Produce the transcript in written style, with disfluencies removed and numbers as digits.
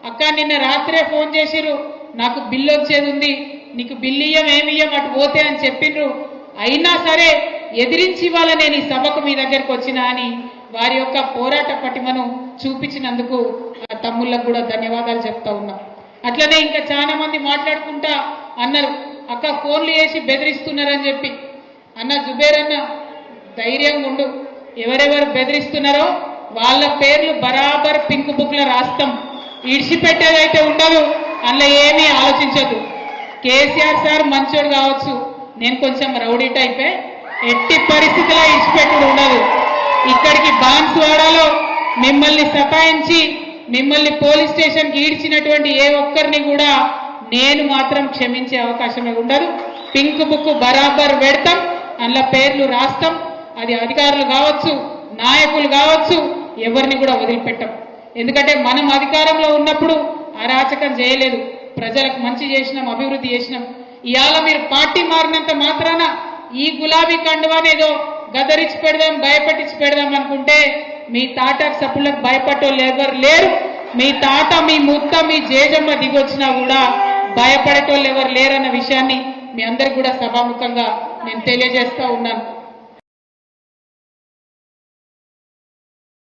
అక్క నిన్న రాత్రే ఫోన్ చేసిర్రు, నాకు బిల్లు వచ్చేది ఉంది, నీకు బిల్లు ఏమియ్యం అటు పోతే అని చెప్పిండ్రు. అయినా సరే ఎదిరించి ఇవాళ నేను ఈ సభకు మీ దగ్గరకు వచ్చినా అని వారి యొక్క పోరాట పటిమను చూపించినందుకు ఆ తమ్ముళ్ళకు కూడా ధన్యవాదాలు చెప్తా ఉన్నా. అట్లనే ఇంకా చాలా మంది మాట్లాడుకుంటా అన్నారు, అక్క ఫోన్లు చేసి బెదిరిస్తున్నారని చెప్పి. అన్న జుబేర్ అన్న ధైర్యంగా ఉండు, ఎవరెవరు బెదిరిస్తున్నారో వాళ్ళ పేర్లు బరాబర్ పింక్ బుక్ లో రాస్తాం, ఇడిచిపెట్టేదైతే ఉండదు, అందులో ఏమీ ఆలోచించదు. కేసీఆర్ సార్ మంచోడు కావచ్చు, నేను కొంచెం రౌడీ టైపే, ఎట్టి పరిస్థితిలో ఇడిచిపెట్టుడు ఉండదు. ఇక్కడికి బాన్స్వాడలో మిమ్మల్ని సతాయించి మిమ్మల్ని పోలీస్ స్టేషన్కి ఈడ్చినటువంటి ఏ ఒక్కరిని కూడా నేను మాత్రం క్షమించే అవకాశమే ఉండదు. పింక్ బుక్ బరాబర్ పెడతాం, అందులో పేర్లు రాస్తాం. అది అధికారులు కావచ్చు, నాయకులు కావచ్చు, ఎవరిని కూడా వదిలిపెట్టాం. ఎందుకంటే మనం అధికారంలో ఉన్నప్పుడు అరాచకం చేయలేదు, ప్రజలకు మంచి చేసినాం, అభివృద్ధి చేసినాం. ఇవాళ మీరు పార్టీ మారినంత మాత్రాన ఈ గులాబీ కండువానేదో గదరించి పెడదాం, భయపెట్టించి పెడదాం అనుకుంటే మీ తాట సప్పులకు భయపడేవాళ్ళు ఎవరు లేరు. మీ తాత, మీ ముత్త, మీ జేజమ్మ దిగొచ్చినా కూడా భయపడేటోళ్ళు ఎవరు లేరన్న విషయాన్ని మీ అందరికి కూడా సభాముఖంగా నేను తెలియజేస్తా ఉన్నాను.